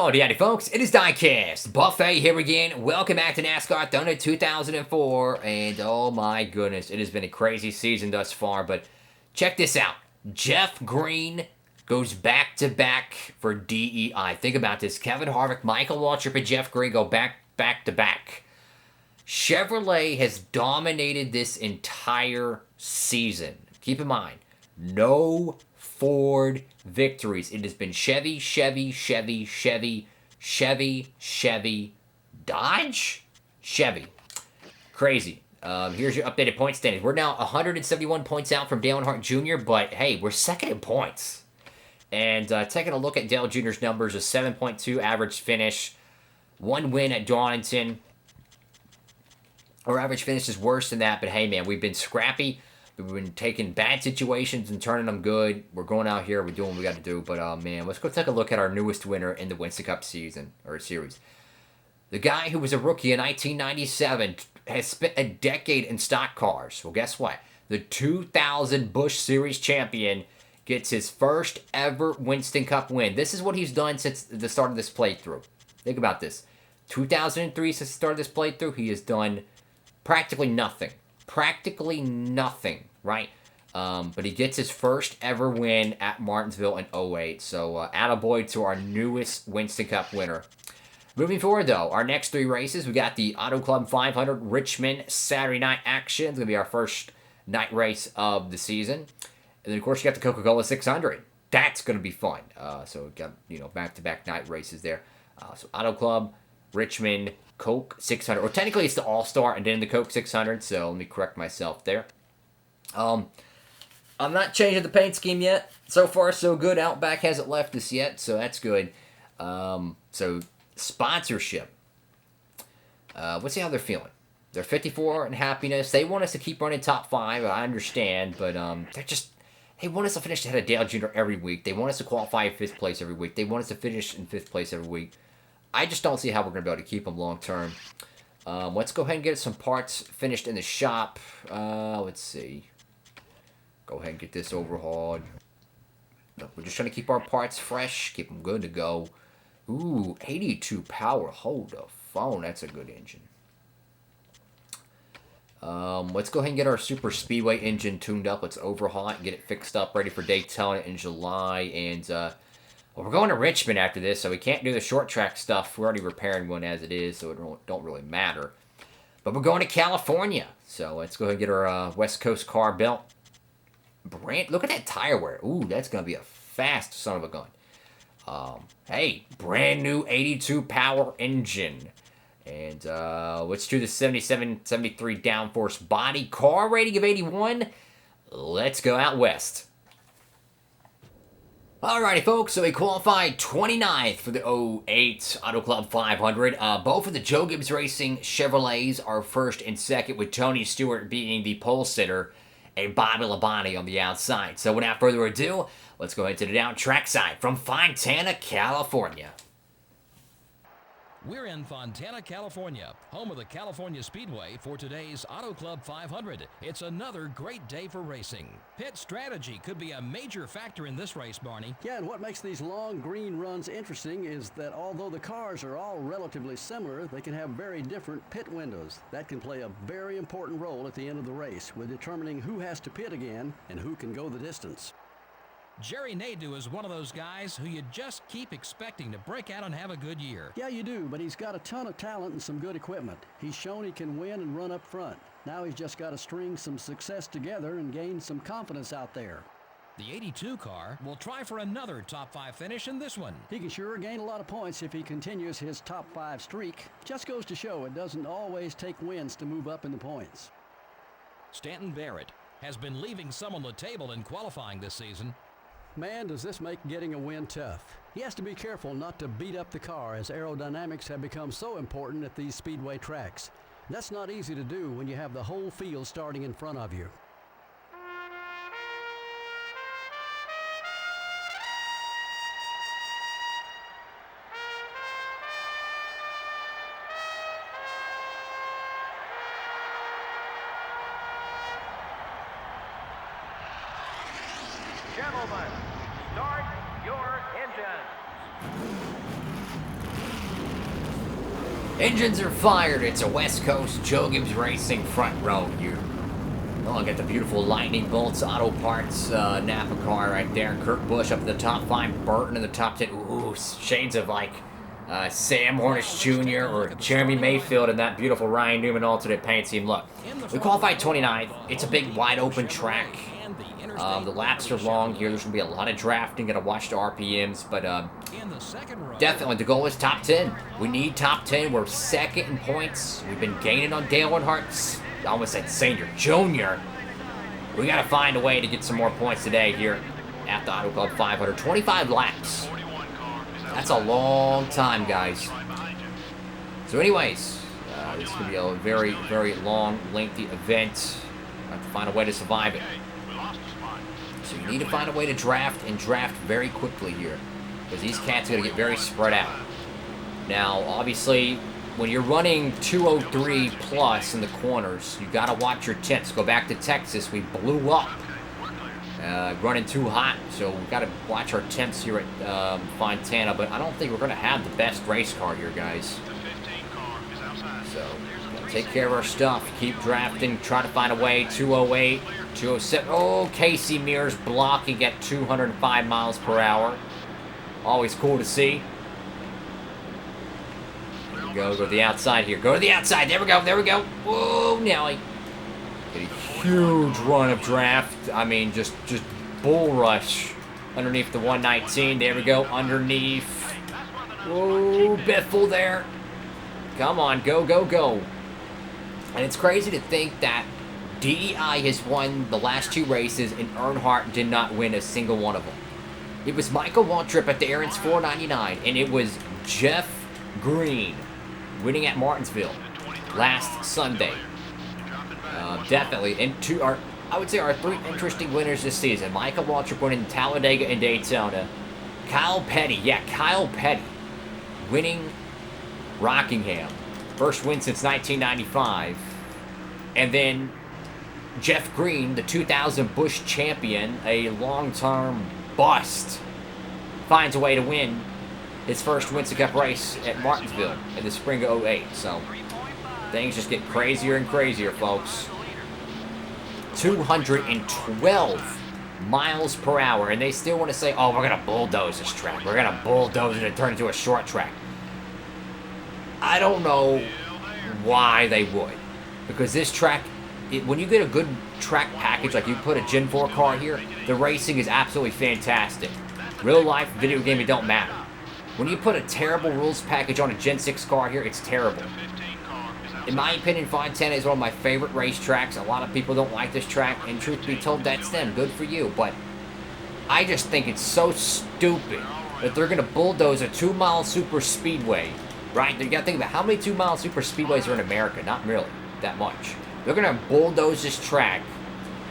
Howdy, howdy, folks. It is Diecastbuffet here again. Welcome back to NASCAR Thunder 2004. And oh my goodness, it has been a crazy season thus far. But check this out. Jeff Green goes back-to-back for DEI. Think about this. Kevin Harvick, Michael Waltrip, and Jeff Green go back-to-back. Chevrolet has dominated this entire season. Keep in mind, no Ford victories. It has been Chevy, Dodge, Chevy. Crazy. Here's your updated point standings. We're now 171 points out from Dale Earnhardt Jr., but hey, we're second in points. And taking a look at Dale Jr.'s numbers, a 7.2 average finish, 1 win at Darlington. Our average finish is worse than that, but hey, man, we've been scrappy. We've been taking bad situations and turning them good. We're going out here. We're doing what we got to do. But, man, let's go take a look at our newest winner in the Winston Cup season, or series. The guy who was a rookie in 1997 has spent a decade in stock cars. Well, guess what? The 2000 Busch Series champion gets his first ever Winston Cup win. This is what he's done since the start of this playthrough. Think about this. 2003, since the start of this playthrough, he has done practically nothing. Right? But he gets his first ever win at Martinsville in 08. So, attaboy to our newest Winston Cup winner. Moving forward, though, our next 3 races, we got the Auto Club 500 Richmond Saturday night action. It's going to be our first night race of the season. And then, of course, you got the Coca-Cola 600. That's going to be fun. So, we've got, back-to-back night races there. So, Auto Club, Richmond, Coke 600. Or technically, it's the All-Star and then the Coke 600. So, let me correct myself there. I'm not changing the paint scheme yet. So far, so good. Outback hasn't left us yet, so that's good. So, sponsorship. Let's see how they're feeling. They're 54 in happiness. They want us to keep running top 5. I understand, but they want us to finish ahead of Dale Jr. every week. They want us to qualify in 5th place every week. They want us to finish in 5th place every week. I just don't see how we're going to be able to keep them long term. Let's go ahead and get some parts finished in the shop. Let's see. Go ahead and get this overhauled. No, we're just trying to keep our parts fresh, keep them good to go. Ooh, 82 power. Hold the phone. That's a good engine. Let's go ahead and get our super speedway engine tuned up. Let's overhaul it and get it fixed up, ready for Daytona in July. And well, we're going to Richmond after this, so we can't do the short track stuff. We're already repairing one as it is, so it don't really matter. But we're going to California, so let's go ahead and get our West Coast car built. Look at that tire wear. Ooh, that's going to be a fast son of a gun. Hey, brand new 82 power engine. And let's do the 77-73 downforce body. Car rating of 81. Let's go out west. Alrighty, folks, so we qualified 29th for the 08 Auto Club 500. Both of the Joe Gibbs Racing Chevrolets are first and second, with Tony Stewart being the pole sitter and Bobby Labonte on the outside. So without further ado, let's go ahead to the down track side from Fontana, California. We're in Fontana, California, home of the California Speedway for today's Auto Club 500. It's another great day for racing. Pit strategy could be a major factor in this race, Barney. Yeah, and what makes these long green runs interesting is that although the cars are all relatively similar, they can have very different pit windows. That can play a very important role at the end of the race with determining who has to pit again and who can go the distance. Jerry Nadeau is one of those guys who you just keep expecting to break out and have a good year. Yeah, you do, but he's got a ton of talent and some good equipment. He's shown he can win and run up front. Now he's just got to string some success together and gain some confidence out there. The 82 car will try for another top 5 finish in this one. He can sure gain a lot of points if he continues his top 5 streak. Just goes to show it doesn't always take wins to move up in the points. Stanton Barrett has been leaving some on the table in qualifying this season. Man, does this make getting a win tough. He has to be careful not to beat up the car, as aerodynamics have become so important at these speedway tracks. That's not easy to do when you have the whole field starting in front of you. Gentlemen, start your engines. Engines are fired. It's a West Coast Joe Gibbs Racing front row here. Oh, I got the beautiful Lightning Bolts Auto Parts Napa car right there. Kurt Busch up at the top 5. Burton in the top 10. Ooh, shades of like Sam Hornish Jr. or Jeremy Mayfield and that beautiful Ryan Newman alternate paint scheme. Look, we qualified 29th. It's a big wide open track. The laps are long here. There's going to be a lot of drafting. Got to watch the RPMs. But definitely the goal is top 10. We need top 10. We're second in points. We've been gaining on Dale Earnhardt. I almost said Senior Junior. We got to find a way to get some more points today here at the Auto Club 500. 25 laps. That's a long time, guys. So anyways, this could be a very, very long, lengthy event. Have to find a way to survive it. So you need to find a way to draft and draft very quickly here, because these cats are going to get very spread out. Now, obviously, when you're running 203 plus in the corners, you got to watch your temps. Go back to Texas, we blew up. Running too hot, so we've got to watch our temps here at Fontana, but I don't think we're going to have the best race car here, guys. So, gotta take care of our stuff, keep drafting, try to find a way. 208, 207, oh, Casey Mears blocking at 205 miles per hour. Always cool to see. There we go to the outside here, go to the outside, there we go, there we go. Whoa, Nelly. A huge run of draft. I mean, just bull rush underneath the 119. There we go, underneath. Whoa, Biffle there. Come on, go, go, go. And it's crazy to think that DEI has won the last 2 races and Earnhardt did not win a single one of them. It was Michael Waltrip at the Aaron's 499, and it was Jeff Green winning at Martinsville last Sunday. Definitely, and I would say our 3 interesting winners this season. Michael Waltrip winning Talladega and Daytona. Kyle Petty, Kyle Petty winning Rockingham. First win since 1995. And then Jeff Green, the 2000 Busch champion, a long-term bust, finds a way to win his first Winston Cup race at Martinsville in the spring of 08. So things just get crazier and crazier, folks. 212 miles per hour, and they still want to say, oh, we're going to bulldoze this track. We're going to bulldoze it and turn it into a short track. I don't know why they would. Because this track, when you get a good track package, like you put a Gen 4 car here, the racing is absolutely fantastic. Real life, video game, it don't matter. When you put a terrible rules package on a Gen 6 car here, it's terrible. In my opinion, Fontana is one of my favorite racetracks. A lot of people don't like this track, and truth be told, that's them. Good for you. But I just think it's so stupid that they're going to bulldoze a 2-mile super speedway, right? You got to think about how many 2-mile super speedways are in America. Not really that much. They're going to bulldoze this track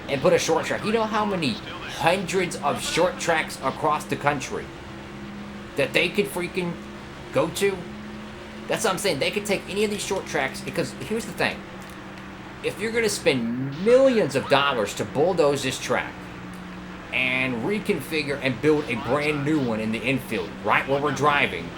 and put a short track. You know how many hundreds of short tracks across the country that they could freaking go to? That's what I'm saying. They could take any of these short tracks, because here's the thing. If you're going to spend millions of dollars to bulldoze this track and reconfigure and build a brand new one in the infield, right where we're driving,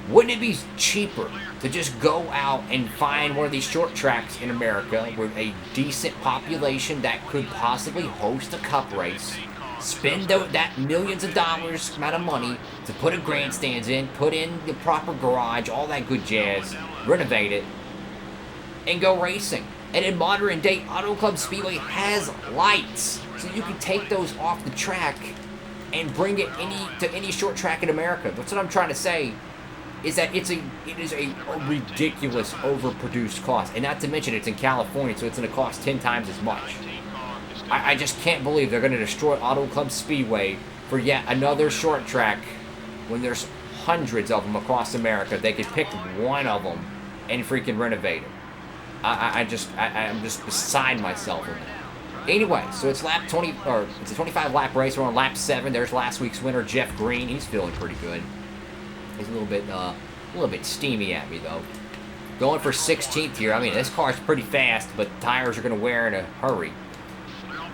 wouldn't it be cheaper to just go out and find one of these short tracks in America with a decent population that could possibly host a cup race, spend that millions of dollars amount of money to put a grandstands in, put in the proper garage, all that good jazz, renovate it, and go racing. And in modern day, Auto Club Speedway has lights, so you can take those off the track and bring it to any short track in America. That's what I'm trying to say, is that it is a ridiculous overproduced cost. And not to mention it's in California, so it's going to cost 10 times as much. I just can't believe they're going to destroy Auto Club Speedway for yet another short track when there's hundreds of them across America. They could pick one of them and freaking renovate it. I'm just beside myself with that. Anyway, so it's lap 20, or it's a 25 lap race. We're on lap 7. There's last week's winner, Jeff Green. He's feeling pretty good. He's a little bit steamy at me though. Going for 16th here. I mean, this car's pretty fast, but tires are going to wear in a hurry.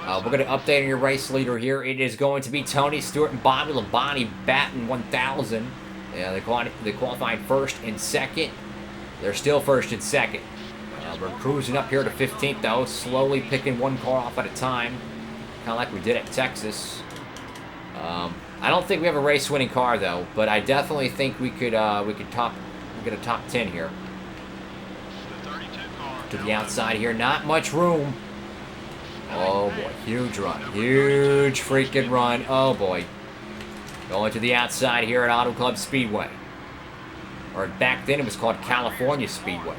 We're going to update on your race leader here. It is going to be Tony Stewart and Bobby Labonte batting 1,000. Yeah, they qualified first and second. They're still first and second. We're cruising up here to 15th, though, slowly picking one car off at a time, kind of like we did at Texas. I don't think we have a race-winning car, though, but I definitely think we could get a top 10 here. To the outside here, not much room. Oh boy, huge run, huge freaking run. Oh boy, going to the outside here at Auto Club Speedway, or back then it was called California Speedway.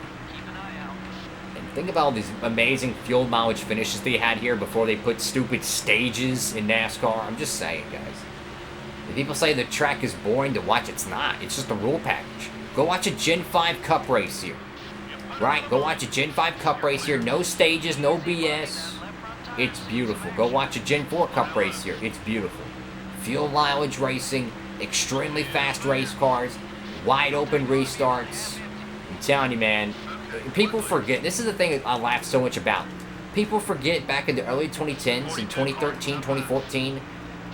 And think about all these amazing fuel mileage finishes they had here before they put stupid stages in NASCAR. I'm just saying, guys. If people say the track is boring to watch, it's not. It's just a rule package. Go watch a Gen 5 Cup race here. Right, go watch a Gen 5 Cup race here. No stages, no BS. It's beautiful. Go watch a Gen 4 Cup race here. It's beautiful. Fuel mileage racing, extremely fast race cars, wide open restarts. I'm telling you, man, people forget. This is the thing that I laugh so much about. People forget back in the early 2010s, in 2013, 2014,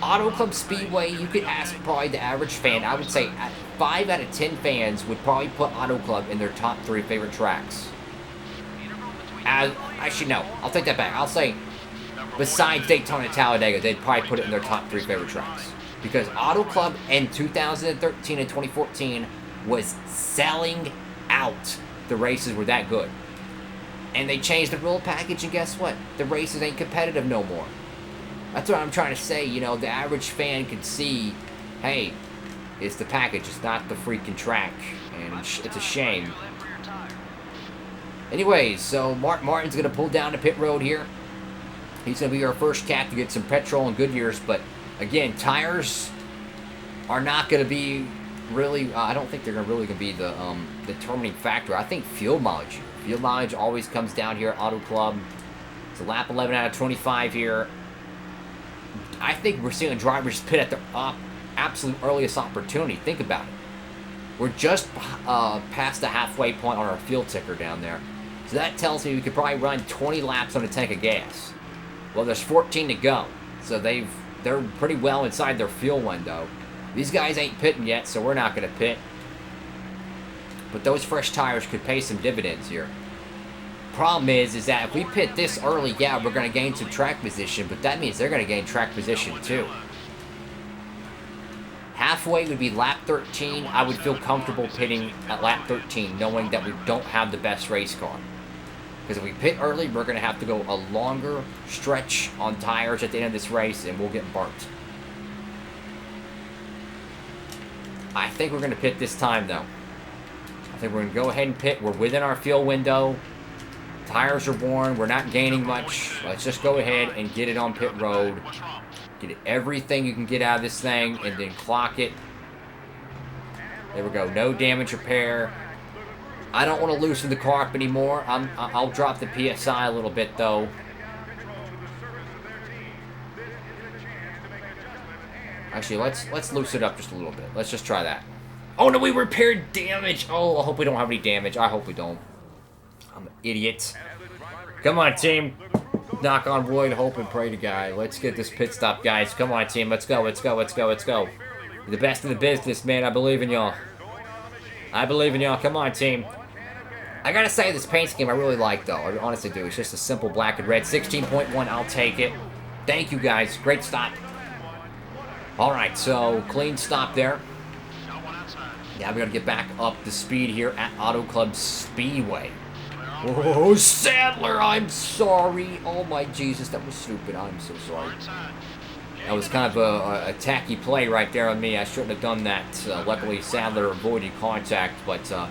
Auto Club Speedway, you could ask probably the average fan, I would say 5 out of 10 fans would probably put Auto Club in their top 3 favorite tracks. Actually, no, I'll take that back. I'll say, besides Daytona and Talladega, they'd probably put it in their top 3 favorite tracks. Because Auto Club in 2013 and 2014 was selling out. The races were that good. And they changed the rule package, and guess what? The races ain't competitive no more. That's what I'm trying to say. You know, the average fan can see, hey, it's the package, it's not the freaking track, and it's a shame. Anyways, so Martin's going to pull down the pit road here. He's going to be our first cat to get some petrol and Goodyears, but again, tires are not going to be really, I don't think they're really going to be the determining factor. I think fuel mileage. Fuel mileage always comes down here at Auto Club. It's a lap 11 out of 25 here. I think we're seeing drivers pit at the absolute earliest opportunity. Think about it. We're just past the halfway point on our fuel ticker down there. So that tells me we could probably run 20 laps on a tank of gas. Well, there's 14 to go. So they're pretty well inside their fuel window. These guys ain't pitting yet, so we're not going to pit. But those fresh tires could pay some dividends here. Problem is that if we pit this early, yeah, we're going to gain some track position, but that means they're going to gain track position too. Halfway would be lap 13. I would feel comfortable pitting at lap 13, knowing that we don't have the best race car. Because if we pit early, we're going to have to go a longer stretch on tires at the end of this race, and we'll get burnt. I think we're going to pit this time, though. I think we're going to go ahead and pit. We're within our fuel window. Tires are worn. We're not gaining much. Let's just go ahead and get it on pit road. Get everything you can get out of this thing and then clock it. There we go. No damage repair. I don't want to loosen the car up anymore. I'll drop the PSI a little bit, though. Actually, let's loosen it up just a little bit. Let's just try that. Oh, no, we repaired damage. Oh, I hope we don't have any damage. I hope we don't. I'm an idiot. Come on, team. Knock on wood, hope and pray to God. Let's get this pit stop, guys. Come on, team. Let's go, let's go, let's go, let's go. You're the best in the business, man. I believe in y'all. I believe in y'all. Come on, team. I gotta say, this paint scheme I really like, though. I honestly do. It's just a simple black and red. 16.1, I'll take it. Thank you, guys. Great stop. All right, so clean stop there. Now we gotta get back up to speed here at Auto Club Speedway. Oh, Sadler, I'm sorry. Oh, my Jesus, that was stupid. I'm so sorry. That was kind of a tacky play right there on me. I shouldn't have done that. Luckily, Sadler avoided contact, but that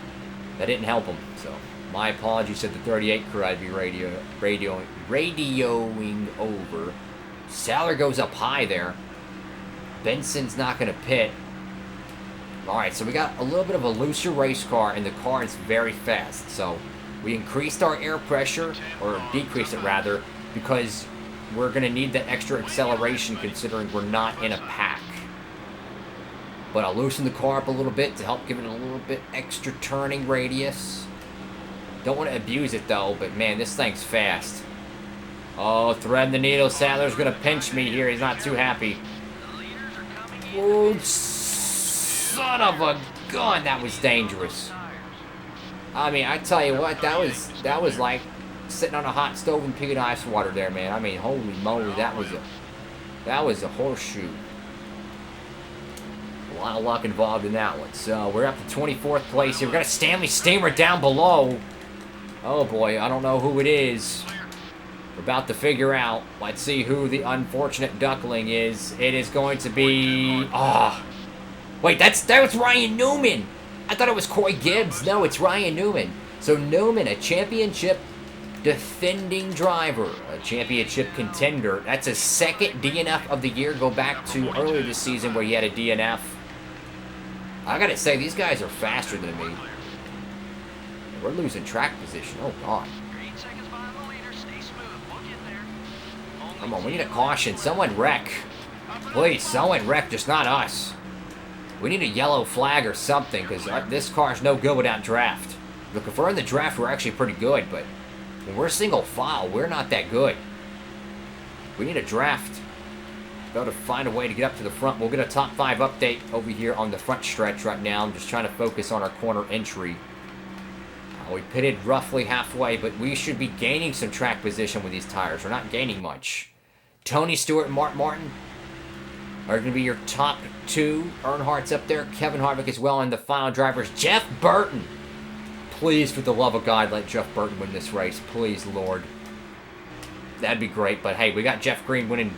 didn't help him. So, my apologies to the 38 crew. I'd be radioing over. Sadler goes up high there. Benson's not going to pit. All right, so we got a little bit of a looser race car, and the car is very fast. So, we increased our air pressure, or decreased it rather, because we're going to need that extra acceleration considering we're not in a pack. But I'll loosen the car up a little bit to help give it a little bit extra turning radius. Don't want to abuse it though, but man, this thing's fast. Oh, threading the needle. Sadler's going to pinch me here. He's not too happy. Oh, son of a gun. That was dangerous. I mean, I tell you what, that was like sitting on a hot stove and picking ice water there, man. I mean, holy moly, that was a horseshoe. A lot of luck involved in that one. So we're up to 24th place here. We got a Stanley Steamer down below. Oh boy, I don't know who it is. We're about to figure out. Let's see who the unfortunate duckling is. It is going to be... Wait, that was Ryan Newman. I thought it was Coy Gibbs. No, it's Ryan Newman. So Newman, a championship defending driver, a championship contender. That's his second DNF of the year. Go back to earlier this season where he had a DNF. I gotta say, these guys are faster than me. We're losing track position. Oh, God. Come on, we need a caution. Someone wreck. Please, someone wreck, just not us. We need a yellow flag or something, because this car's no good without draft. Look, if we're in the draft, we're actually pretty good, but when we're single file, we're not that good. We need a draft. Got to find a way to get up to the front. We'll get a top 5 update over here on the front stretch right now. I'm just trying to focus on our corner entry. We pitted roughly halfway, but we should be gaining some track position with these tires. We're not gaining much. Tony Stewart and Mark Martin are going to be your top 2. Earnhardt's up there. Kevin Harvick as well. And the final drivers, Jeff Burton. Please, for the love of God, let Jeff Burton win this race. Please, Lord. That'd be great. But hey, we got Jeff Green winning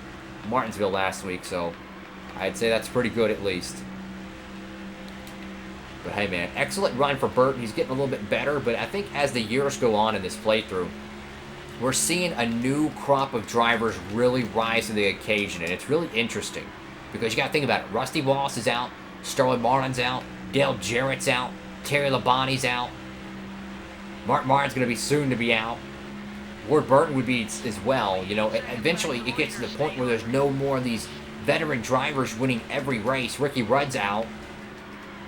Martinsville last week, so I'd say that's pretty good at least. But hey, man, excellent run for Burton. He's getting a little bit better, but I think as the years go on in this playthrough, we're seeing a new crop of drivers really rise to the occasion, and it's really interesting. Because you got to think about it. Rusty Wallace is out. Sterling Marlin's out. Dale Jarrett's out. Terry Labonte's out. Mark Martin's going to be soon to be out. Ward Burton would be as well. You know, eventually it gets to the point where there's no more of these veteran drivers winning every race. Ricky Rudd's out.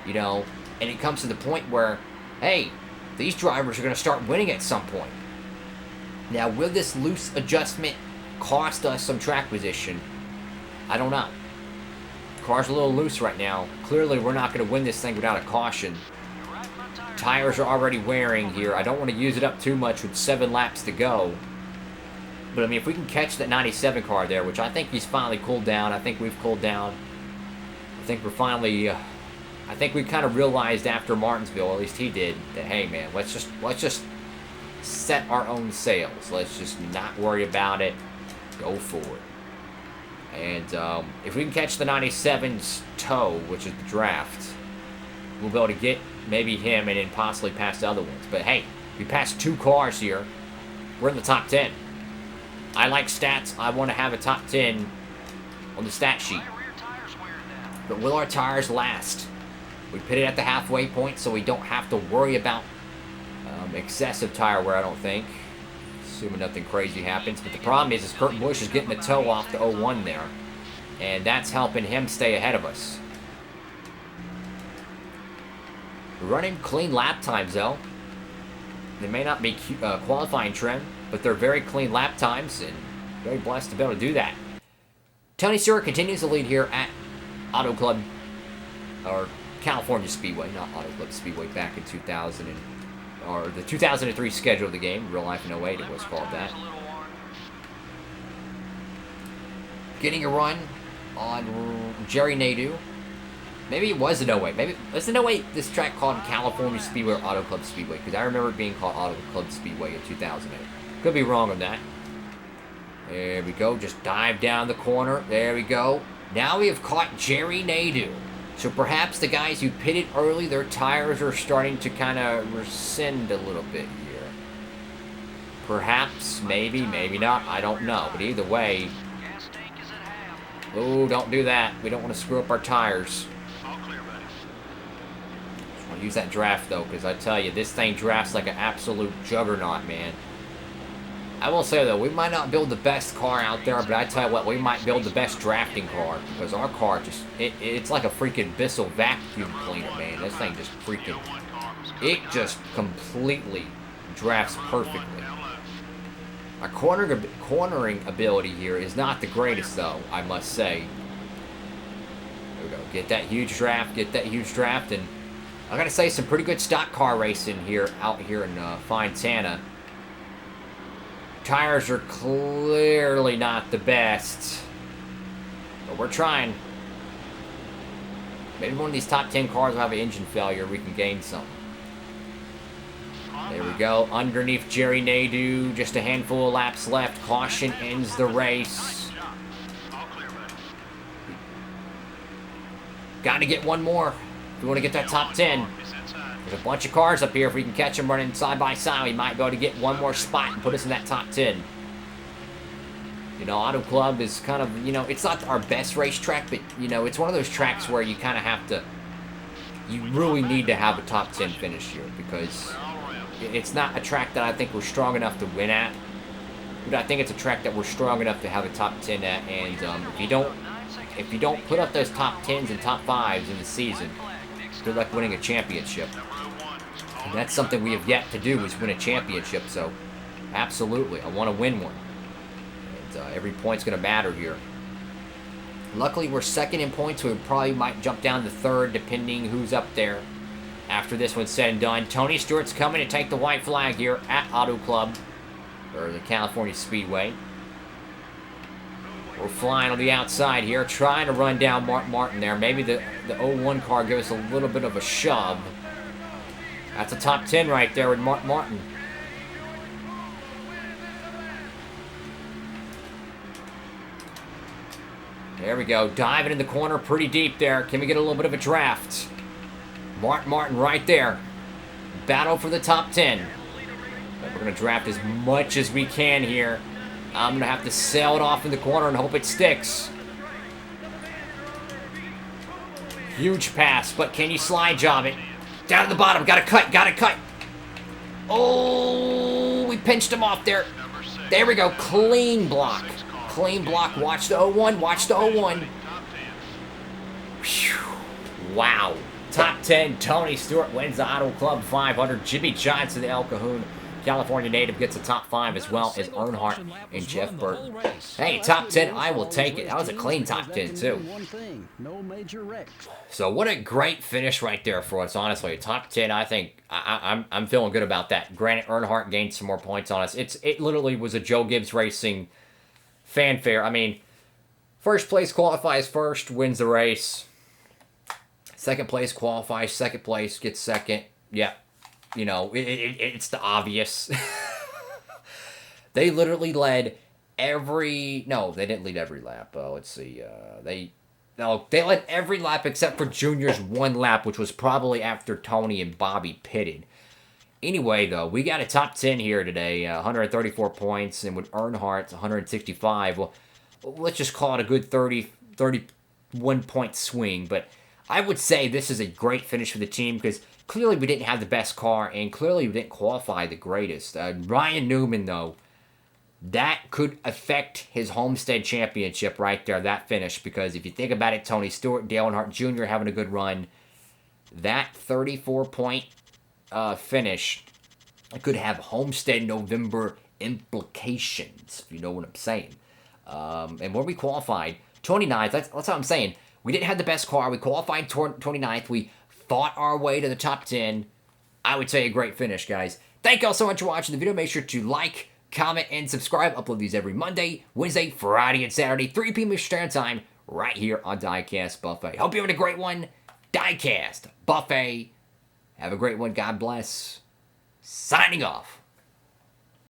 You know, and it comes to the point where, hey, these drivers are going to start winning at some point. Now, will this loose adjustment cost us some track position? I don't know. Car's a little loose right now. Clearly, we're not going to win this thing without a caution. Tires are already wearing here. I don't want to use it up too much with 7 laps to go. But, I mean, if we can catch that 97 car there, which I think he's finally cooled down. I think we've cooled down. I think we're finally... I think we kind of realized after Martinsville, at least he did, that, hey, man, let's just set our own sails. Let's just not worry about it. Go for it. And if we can catch the 97's toe, which is the draft, we'll be able to get maybe him and then possibly pass the other ones. But hey, we passed 2 cars here. We're in the top 10. I like stats. I want to have a top 10 on the stat sheet. But will our tires last? We pitted at the halfway point, so we don't have to worry about excessive tire wear, I don't think. Assuming nothing crazy happens. But the problem is Kurt Busch is getting a toe off the 01 there. And that's helping him stay ahead of us. We're running clean lap times, though. They may not be qualifying trim, but they're very clean lap times, and very blessed to be able to do that. Tony Stewart continues to lead here at Auto Club, or California Speedway, not Auto Club Speedway, back in 2000, or the 2003 schedule of the game. Real Life in 08, it was called that. Getting a run on Jerry Nadeau. Maybe it was an 08. Maybe it's an 08, this track called California Speedway or Auto Club Speedway, because I remember it being called Auto Club Speedway in 2008. Could be wrong on that. There we go. Just dive down the corner. There we go. Now we have caught Jerry Nadeau. So perhaps the guys who pitted early, their tires are starting to kind of rescind a little bit here. Perhaps, maybe, maybe not. I don't know. But either way... Oh, don't do that. We don't want to screw up our tires. I'll use that draft, though, because I tell you, this thing drafts like an absolute juggernaut, man. I will say, though, we might not build the best car out there, but I tell you what, we might build the best drafting car, because our car just, it's like a freaking Bissell vacuum cleaner, man. This thing just freaking, it just completely drafts perfectly. Our cornering ability here is not the greatest, though, I must say. There we go. Get that huge draft, and I gotta say, some pretty good stock car racing here, out here in Fontana. Tires are clearly not the best, but we're trying. Maybe one of these top 10 cars will have an engine failure. We can gain some. There we go. Underneath Jerry Nadeau. Just a handful of laps left. Caution ends the race. Got to get one more if we want to get that top 10. There's a bunch of cars up here. If we can catch them running side by side, we might be able to get one more spot and put us in that top 10. You know, Auto Club is kind of, you know, it's not our best racetrack, but, you know, it's one of those tracks where you kind of have to, you really need to have a top 10 finish here, because it's not a track that I think we're strong enough to win at, but I think it's a track that we're strong enough to have a top 10 at, and if you don't put up those top 10s and top 5s in the season, good luck winning a championship. And that's something we have yet to do, is win a championship, so absolutely, I want to win one. Every point's going to matter here. Luckily, we're second in points, so we probably might jump down to third, depending who's up there after this one's said and done. Tony Stewart's coming to take the white flag here at Auto Club, or the California Speedway. We're flying on the outside here, trying to run down Martin there. Maybe the 01 car gives us a little bit of a shove. That's a top 10 right there with Martin. There we go, diving in the corner pretty deep there. Can we get a little bit of a draft? Martin right there. Battle for the top 10. But we're going to draft as much as we can here. I'm going to have to sail it off in the corner and hope it sticks. Huge pass, but can you slide job it? Down at the bottom, got to cut. Oh, we pinched him off there. There we go, clean block. Clean block. Watch the 01. Watch the 01. Whew. Wow. Top 10. Tony Stewart wins the Auto Club 500. Jimmy Johnson, the El Cajon, California native, gets a top 5, as well as Earnhardt and Jeff Burton. Hey, top 10. I will take it. That was a clean top 10, too. So what a great finish right there for us, honestly. Top 10, I think, I'm feeling good about that. Granted, Earnhardt gained some more points on us. It literally was a Joe Gibbs Racing fanfare. I mean, first place qualifies first, wins the race. Second place qualifies, second place gets second. Yeah, you know, it's the obvious. They literally led every... No, they didn't lead every lap. Let's see. They led every lap except for Junior's one lap, which was probably after Tony and Bobby pitted. Anyway, though, we got a top 10 here today, 134 points, and with Earnhardt's 165, well, let's just call it a good 31-point swing. But I would say this is a great finish for the team, because clearly we didn't have the best car, and clearly we didn't qualify the greatest. Ryan Newman, though, that could affect his Homestead Championship right there, that finish, because if you think about it, Tony Stewart, Dale Earnhardt Jr. having a good run, that 34-point finish could have Homestead November implications, if you know what I'm saying. And where we qualified, 29th, that's what I'm saying. We didn't have the best car. We qualified 29th. We fought our way to the top 10. I would say a great finish, guys. Thank you all so much for watching the video. Make sure to like, comment, and subscribe. Upload these every Monday, Wednesday, Friday, and Saturday, 3 p.m. Eastern Standard Time, right here on Diecastbuffet. Hope you're having a great one. Diecast Buffet. Have a great one. God bless. Signing off.